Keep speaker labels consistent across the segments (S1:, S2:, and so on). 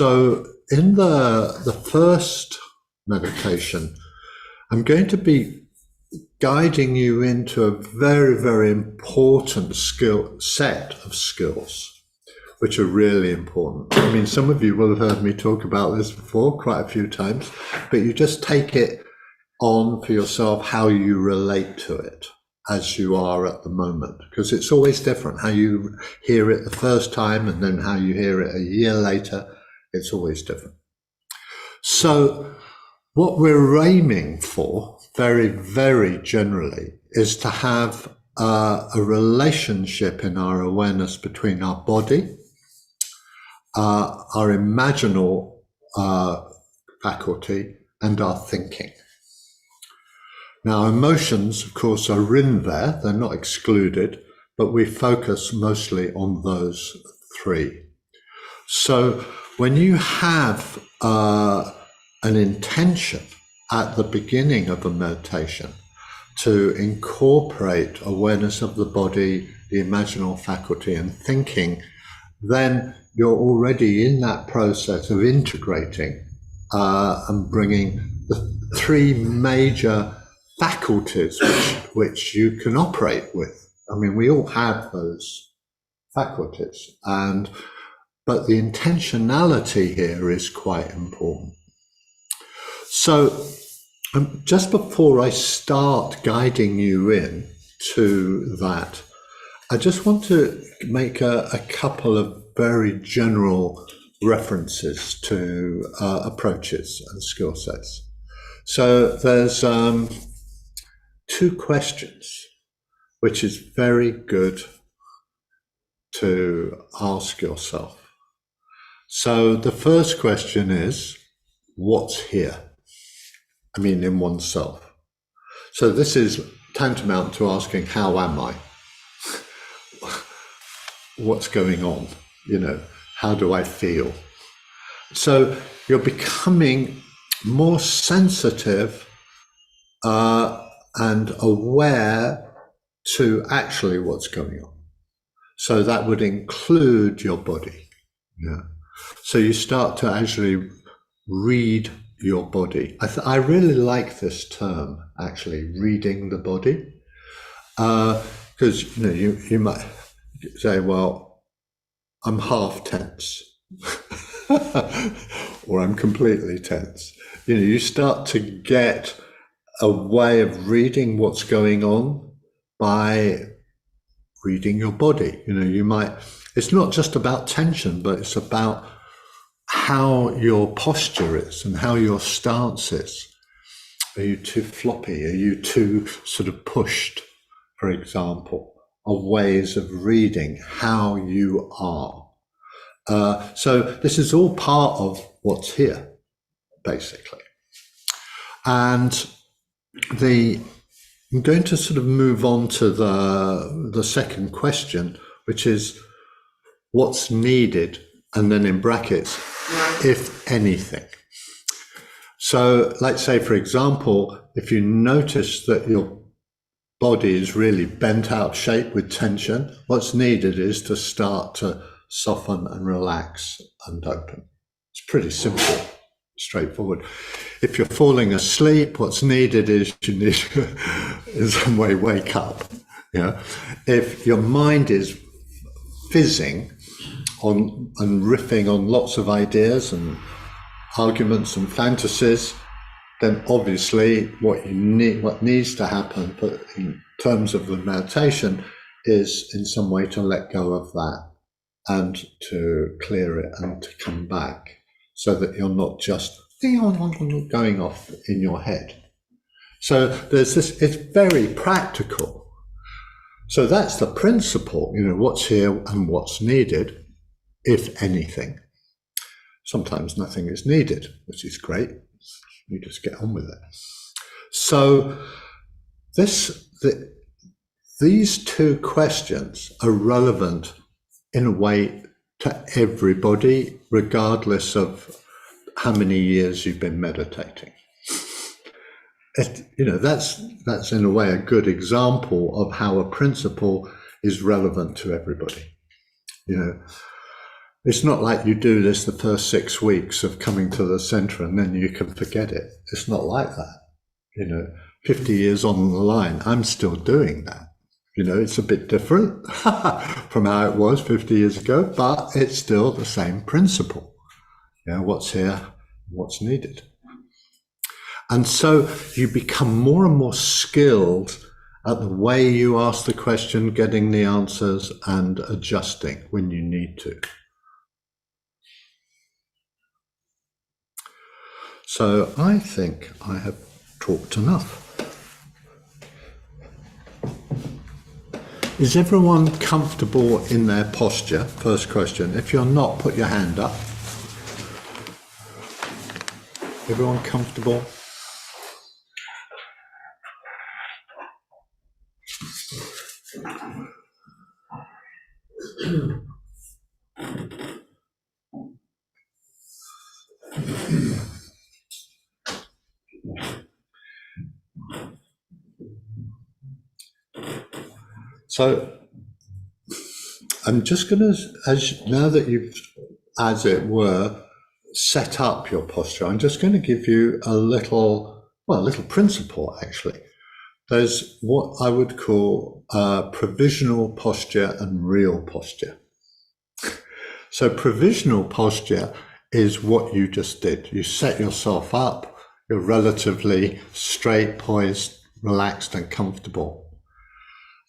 S1: So in the first meditation, I'm going to be guiding you into a very, very important set of skills, which are really important. I mean, some of you will have heard me talk about this before quite a few times, but you just take it on for yourself how you relate to it as you are at the moment, because it's always different how you hear it the first time and then how you hear it a year later. It's always different. So what we're aiming for very, very generally is to have a relationship in our awareness between our body, our imaginal faculty, and our thinking. Now, emotions, of course, are in there. They're not excluded, but we focus mostly on those three. So when you have an intention at the beginning of a meditation to incorporate awareness of the body, the imaginal faculty, and thinking, then you're already in that process of integrating and bringing the three major faculties which you can operate with. I mean, we all have those faculties, but the intentionality here is quite important. So just before I start guiding you in to that, I just want to make a couple of very general references to approaches and skill sets. So there's two questions, which is very good to ask yourself. So the first question is, what's here? I mean, in oneself. So this is tantamount to asking, how am I? What's going on? You know, how do I feel? So you're becoming more sensitive and aware to actually what's going on. So that would include your body. Yeah. So you start to actually read your body. I really like this term, actually, reading the body, because you might say, well, I'm half tense, or I'm completely tense. You start to get a way of reading what's going on by reading your body. It's not just about tension, but it's about how your posture is and how your stance is. Are you too floppy? Are you too sort of pushed, for example? Are ways of reading how you are. So this is all part of what's here, basically. And I'm going to sort of move on to the second question, which is what's needed, and then in brackets, if anything. So let's say, for example, if you notice that your body is really bent out shape with tension, what's needed is to start to soften and relax and open. It's pretty simple, straightforward. If you're falling asleep, what's needed is you need to, in some way, wake up. If your mind is fizzing on and riffing on lots of ideas and arguments and fantasies, then obviously what needs to happen, but in terms of the meditation, is in some way to let go of that and to clear it and to come back, so that you're not just going off in your head. So there's this, it's very practical. So that's the principle, what's here and what's needed, if anything. Sometimes nothing is needed, which is great. You just get on with it. So these two questions are relevant in a way to everybody, regardless of how many years you've been meditating. That's in a way a good example of how a principle is relevant to everybody. It's not like you do this the first 6 weeks of coming to the centre and then you can forget it. It's not like that. 50 years on the line, I'm still doing that. It's a bit different from how it was 50 years ago, but it's still the same principle. What's here, what's needed. And so you become more and more skilled at the way you ask the question, getting the answers, and adjusting when you need to. So I think I have talked enough. Is everyone comfortable in their posture? First question. If you're not, put your hand up. Everyone comfortable? So I'm just going to, now that you've, as it were, set up your posture, I'm just going to give you a little principle actually. There's what I would call provisional posture and real posture. So provisional posture is what you just did. You set yourself up, you're relatively straight, poised, relaxed and comfortable.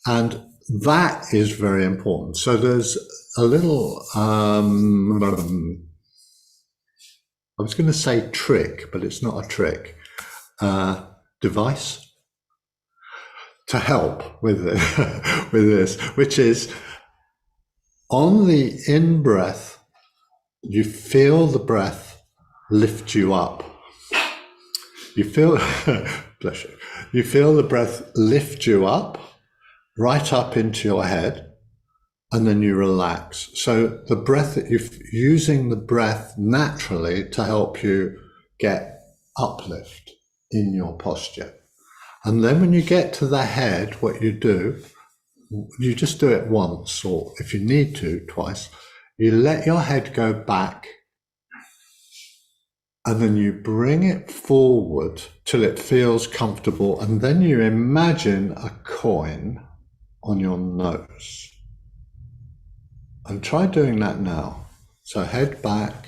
S1: And that is very important. So there's a little, I was going to say trick, but it's not a trick, device to help with this, which is on the in-breath, you feel the breath lift you up. You feel, bless you, you feel the breath lift you up, right up into your head, and then you relax. So the breath, that you're using the breath naturally to help you get uplift in your posture. And then when you get to the head, what you do, you just do it once, or if you need to, twice. You let your head go back, and then you bring it forward till it feels comfortable, and then you imagine a coin on your nose. And try doing that now. So head back,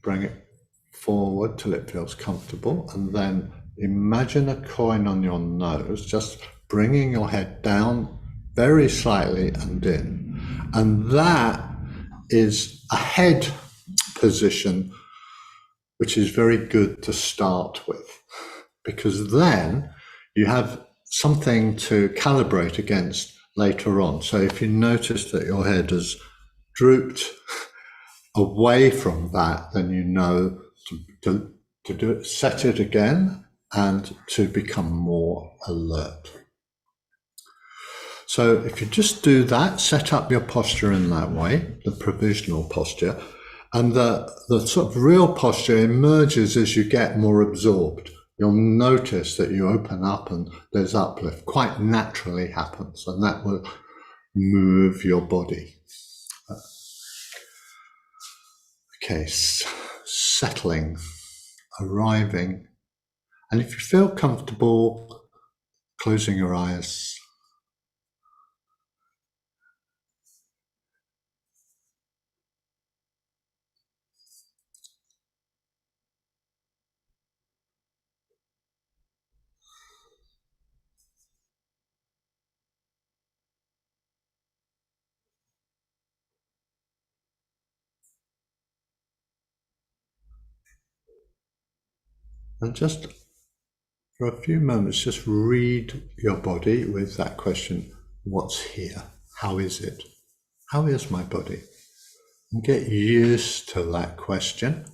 S1: bring it forward till it feels comfortable, and then imagine a coin on your nose, just bringing your head down very slightly and in. And that is a head position which is very good to start with, because then you have something to calibrate against later on. So if you notice that your head has drooped away from that, then you know to do it, set it again, and to become more alert. So if you just do that, set up your posture in that way, the provisional posture, and the sort of real posture emerges as you get more absorbed. You'll notice that you open up and there's uplift, quite naturally happens, and that will move your body. Okay, settling, arriving, and if you feel comfortable, closing your eyes. And just for a few moments, just read your body with that question, what's here? How is it? How is my body? And get used to that question.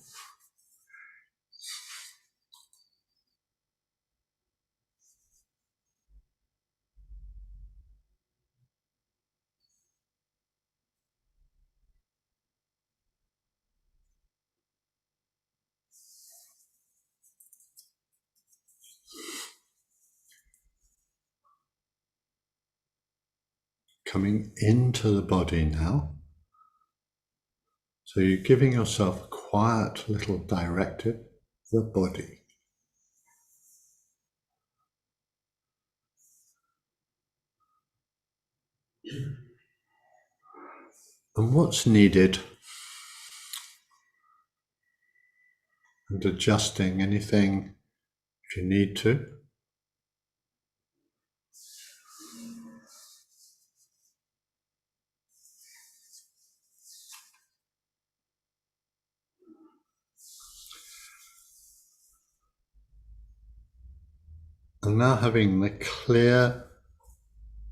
S1: Coming into the body now. So you're giving yourself a quiet little directive, the body. And what's needed, and adjusting anything if you need to. And now having the clear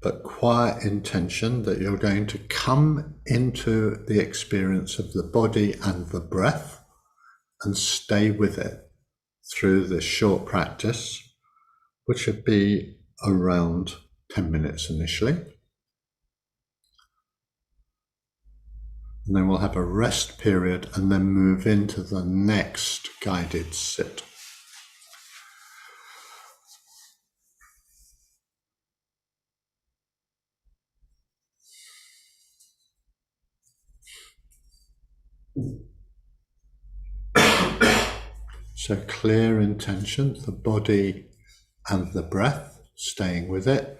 S1: but quiet intention that you're going to come into the experience of the body and the breath and stay with it through this short practice, which would be around 10 minutes initially. And then we'll have a rest period and then move into the next guided sit. So clear intention, the body and the breath, staying with it.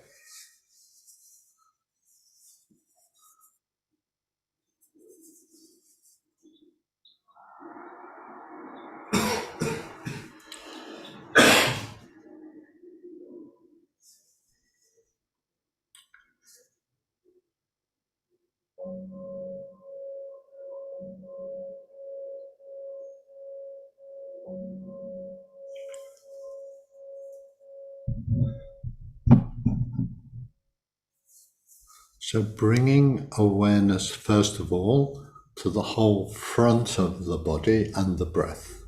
S1: So bringing awareness, first of all, to the whole front of the body and the breath,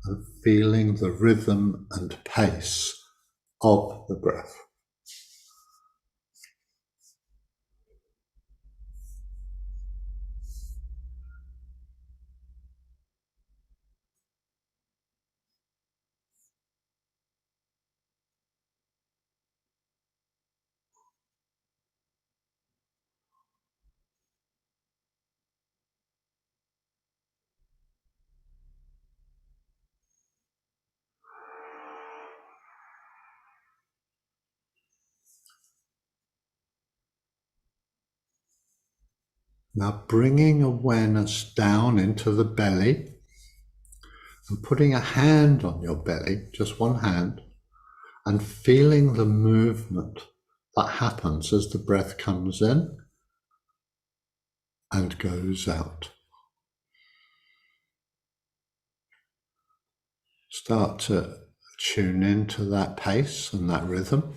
S1: and feeling the rhythm and pace of the breath. Now bringing awareness down into the belly and putting a hand on your belly, just one hand, and feeling the movement that happens as the breath comes in and goes out. Start to tune into that pace and that rhythm.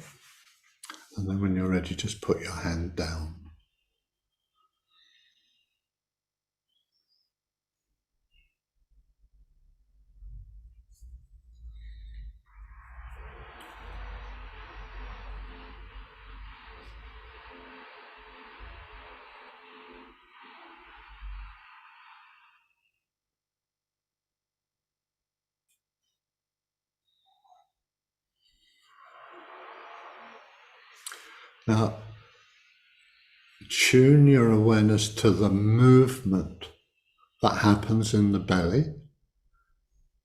S1: And then when you're ready, just put your hand down. Now, tune your awareness to the movement that happens in the belly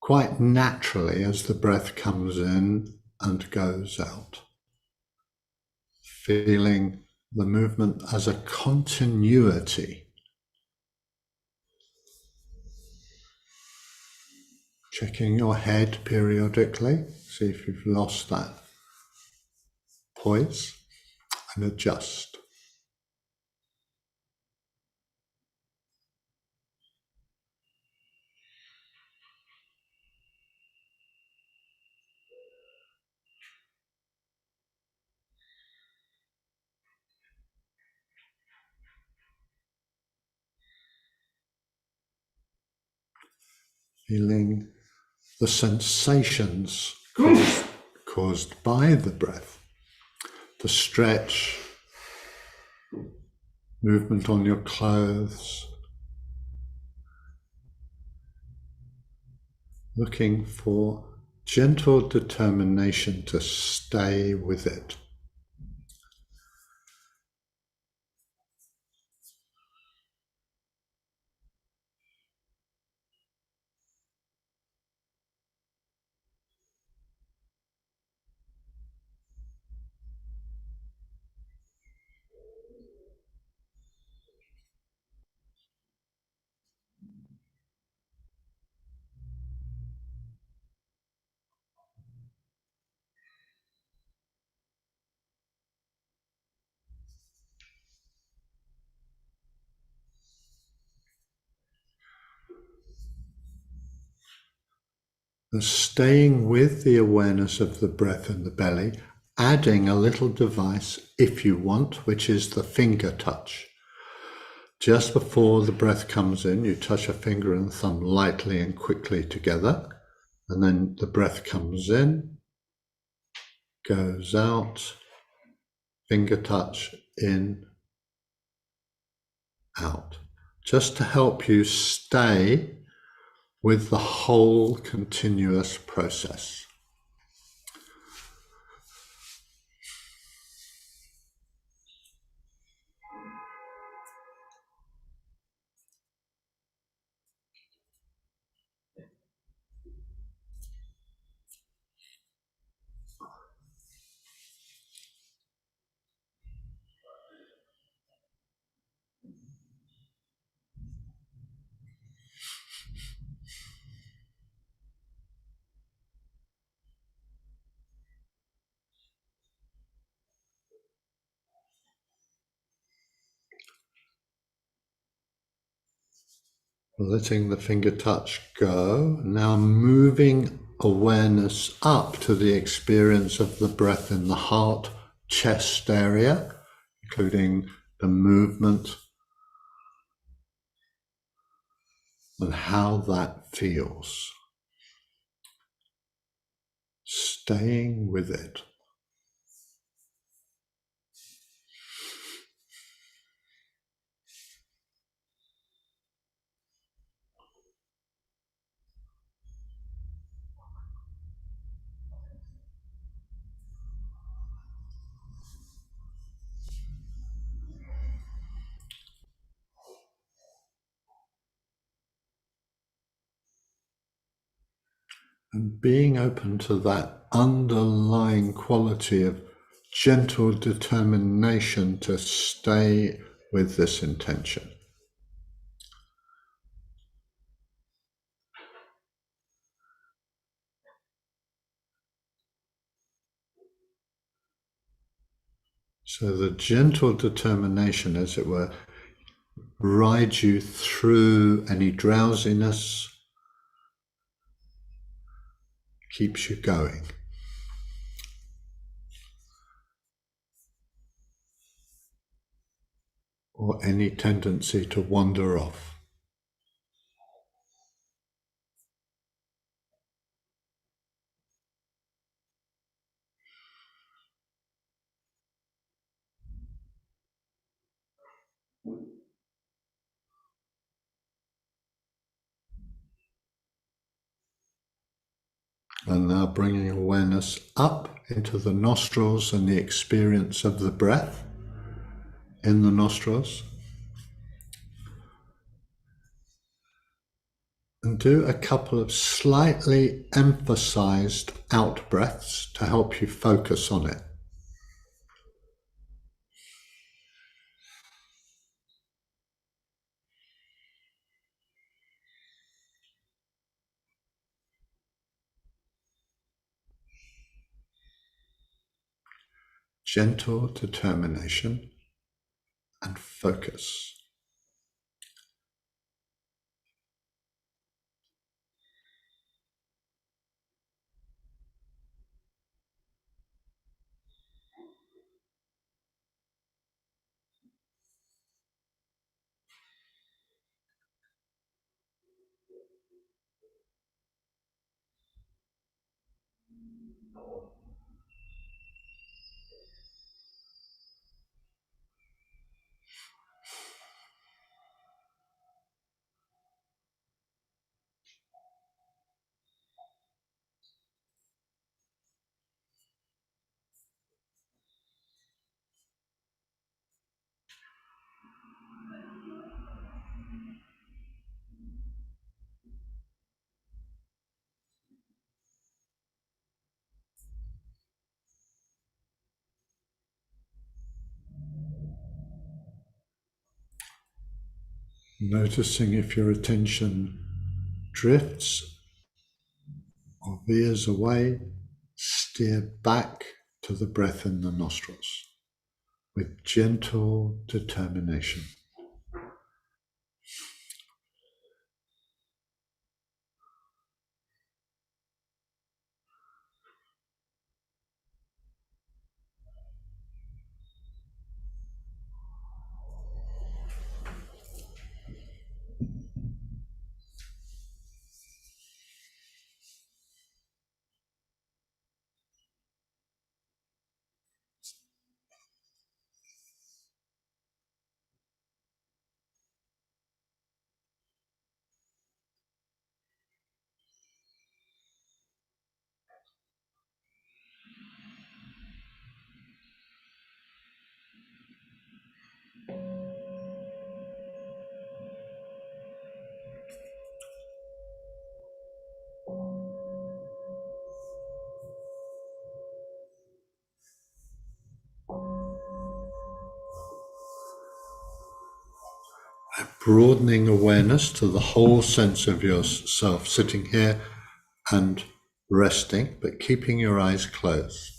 S1: quite naturally as the breath comes in and goes out. Feeling the movement as a continuity. Checking your head periodically, see if you've lost that poise, and adjust. Feeling the sensations caused by the breath, the stretch, movement on your clothes, looking for gentle determination to stay with it. And staying with the awareness of the breath in the belly, adding a little device if you want, which is the finger touch. Just before the breath comes in, you touch a finger and thumb lightly and quickly together, and then the breath comes in, goes out, finger touch, in, out. Just to help you stay with the whole continuous process. Letting the finger touch go, now moving awareness up to the experience of the breath in the heart, chest area, including the movement and how that feels. Staying with it. And being open to that underlying quality of gentle determination to stay with this intention. So the gentle determination, as it were, rides you through any drowsiness, keeps you going. Or any tendency to wander off. And now bringing awareness up into the nostrils and the experience of the breath in the nostrils. And do a couple of slightly emphasized out breaths to help you focus on it. Gentle determination and focus. Noticing if your attention drifts or veers away, steer back to the breath in the nostrils with gentle determination. broadening awareness to the whole sense of yourself sitting here and resting, but keeping your eyes closed.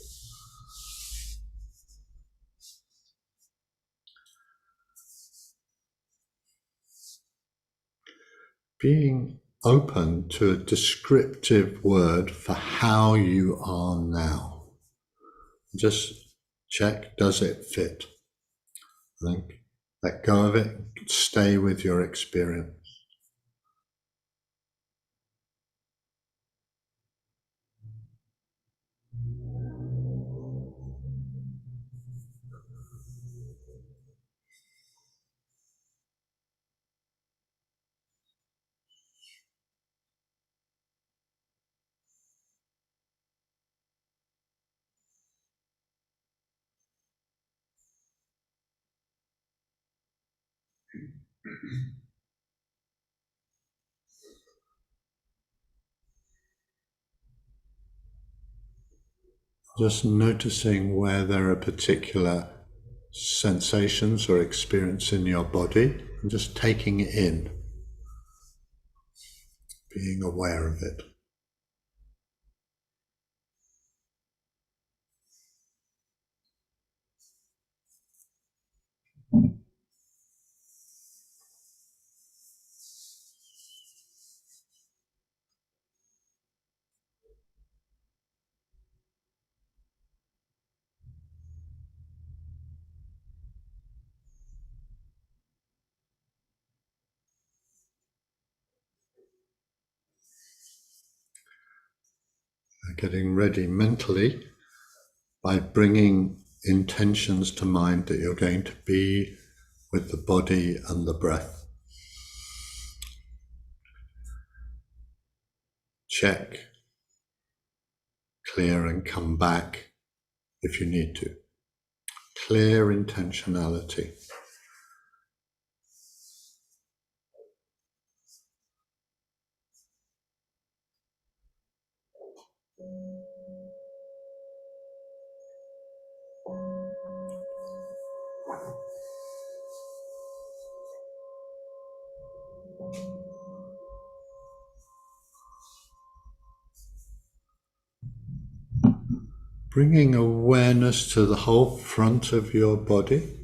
S1: Being open to a descriptive word for how you are now. Just check, does it fit? Then let go of it, stay with your experience. Just noticing where there are particular sensations or experience in your body, and just taking it in, being aware of it. Getting ready mentally by bringing intentions to mind that you're going to be with the body and the breath. Check, clear, and come back if you need to. Clear intentionality. Bringing awareness to the whole front of your body,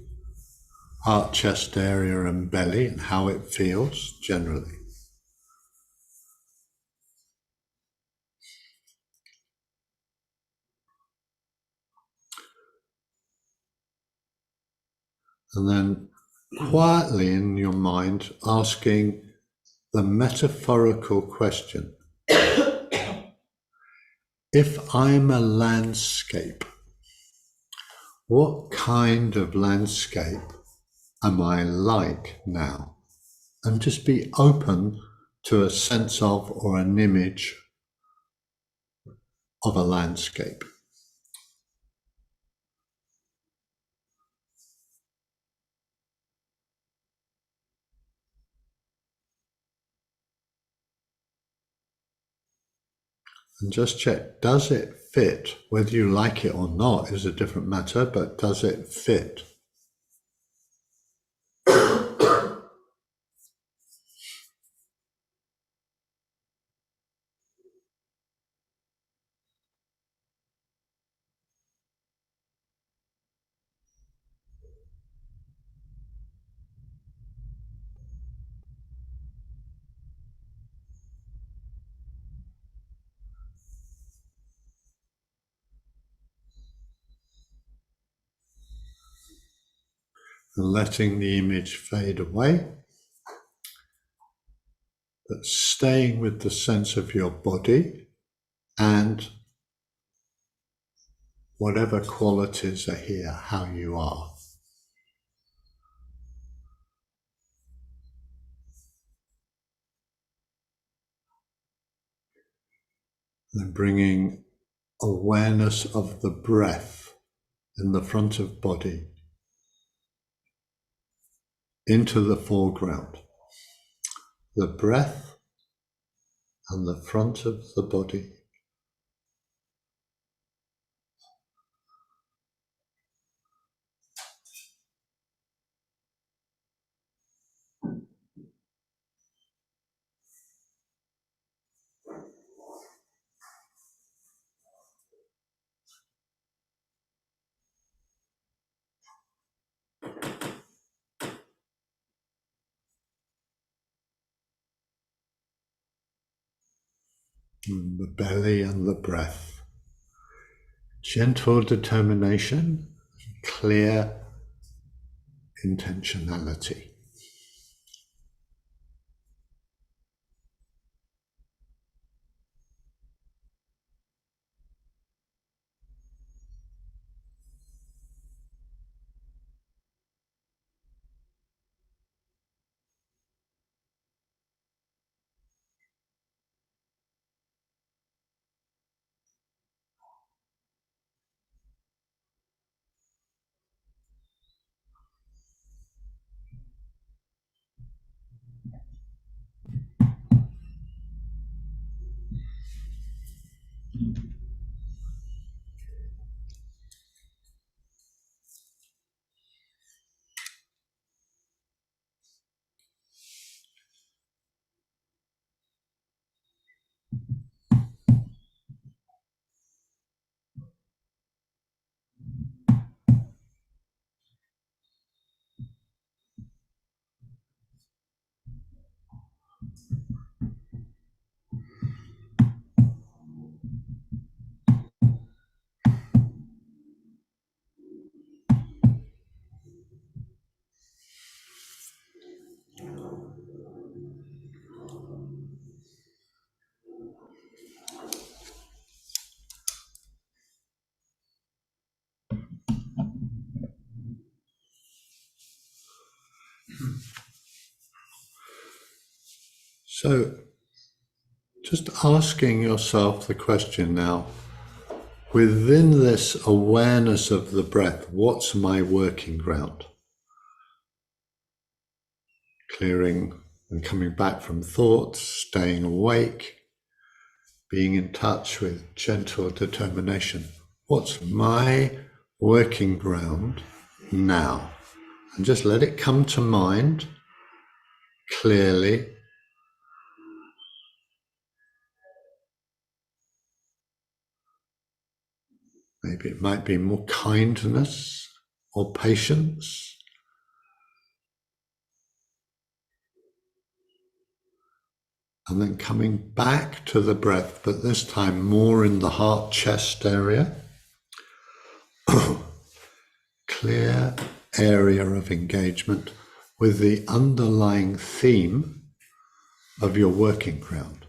S1: heart, chest area, and belly, and how it feels generally. And then quietly in your mind asking the metaphorical question, if I'm a landscape, what kind of landscape am I like now? And just be open to a sense of or an image of a landscape. And just check, does it fit? Whether you like it or not is a different matter, but does it fit? And letting the image fade away, but staying with the sense of your body and whatever qualities are here, how you are. And bringing awareness of the breath in the front of body into the foreground. The breath and the front of the body. the belly and the breath. Gentle determination, clear intentionality. So, just asking yourself the question now, within this awareness of the breath, what's my working ground? Clearing and coming back from thoughts, staying awake, being in touch with gentle determination. What's my working ground now? And just let it come to mind clearly. Maybe it might be more kindness or patience. And then coming back to the breath, but this time more in the heart chest area. Clear area of engagement with the underlying theme of your working ground.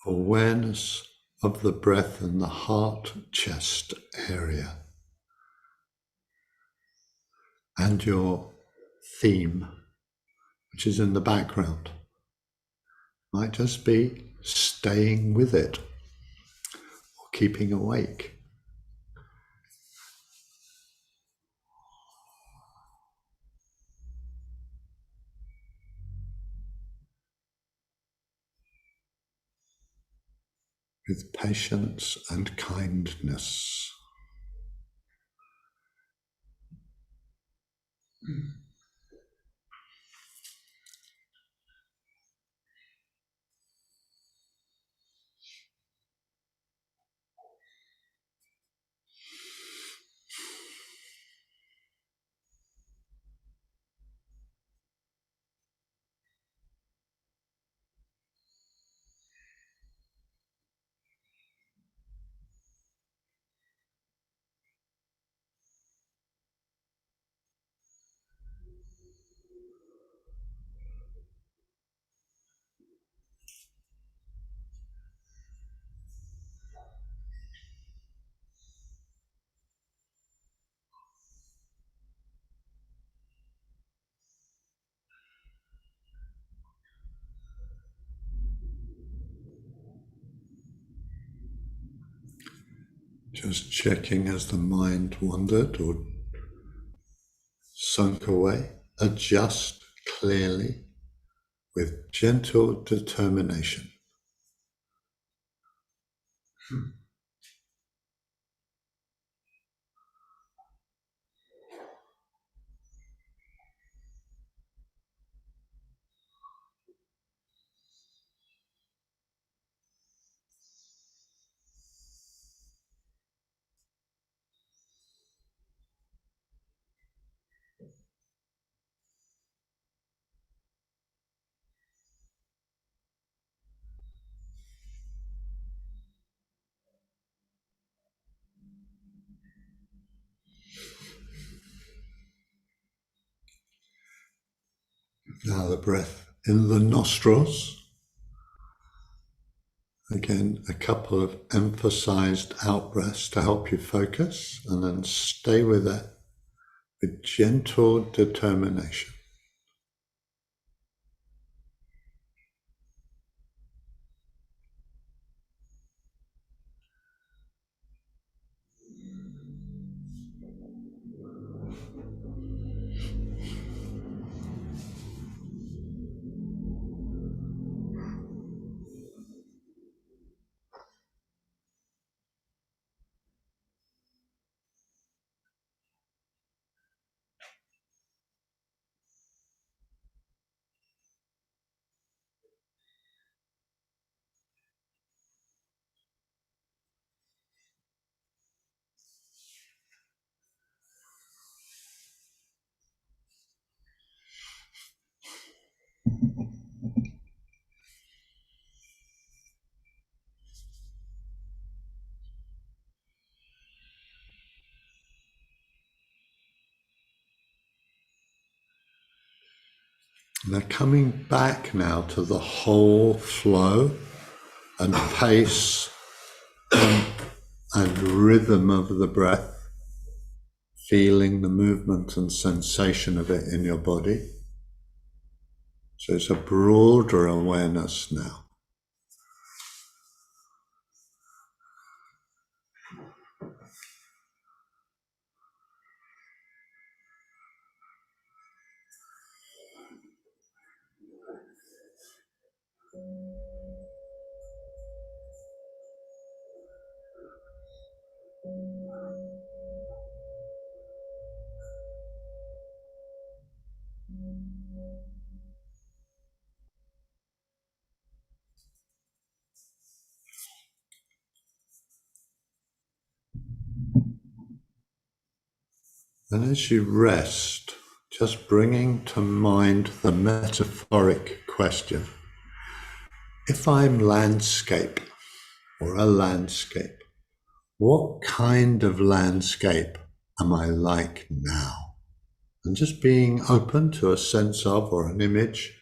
S1: Awareness of the breath in the heart chest area. And your theme, which is in the background, might just be staying with it or keeping awake. With patience and kindness. Just checking as the mind wandered or sunk away, adjust clearly with gentle determination. Now the breath in the nostrils. Again, a couple of emphasized out breaths to help you focus, and then stay with that with gentle determination. Now coming back now to the whole flow and pace and rhythm of the breath, feeling the movement and sensation of it in your body. So it's a broader awareness now. And as you rest, just bringing to mind the metaphoric question, if I'm landscape or a landscape, what kind of landscape am I like now? And just being open to a sense of or an image.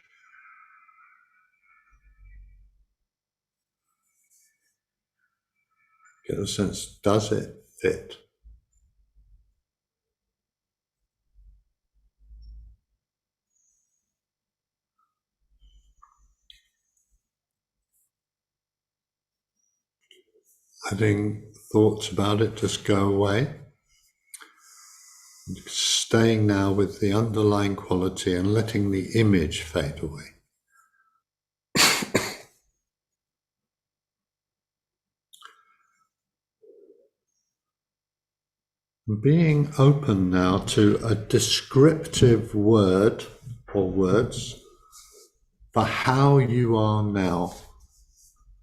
S1: Get a sense, does it fit? Letting thoughts about it just go away. Staying now with the underlying quality and letting the image fade away. Being open now to a descriptive word or words for how you are now,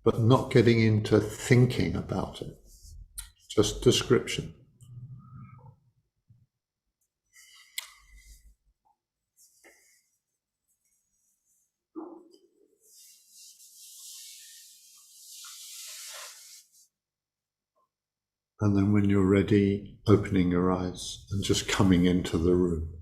S1: but not getting into thinking about it, just description. And then when you're ready, opening your eyes and just coming into the room.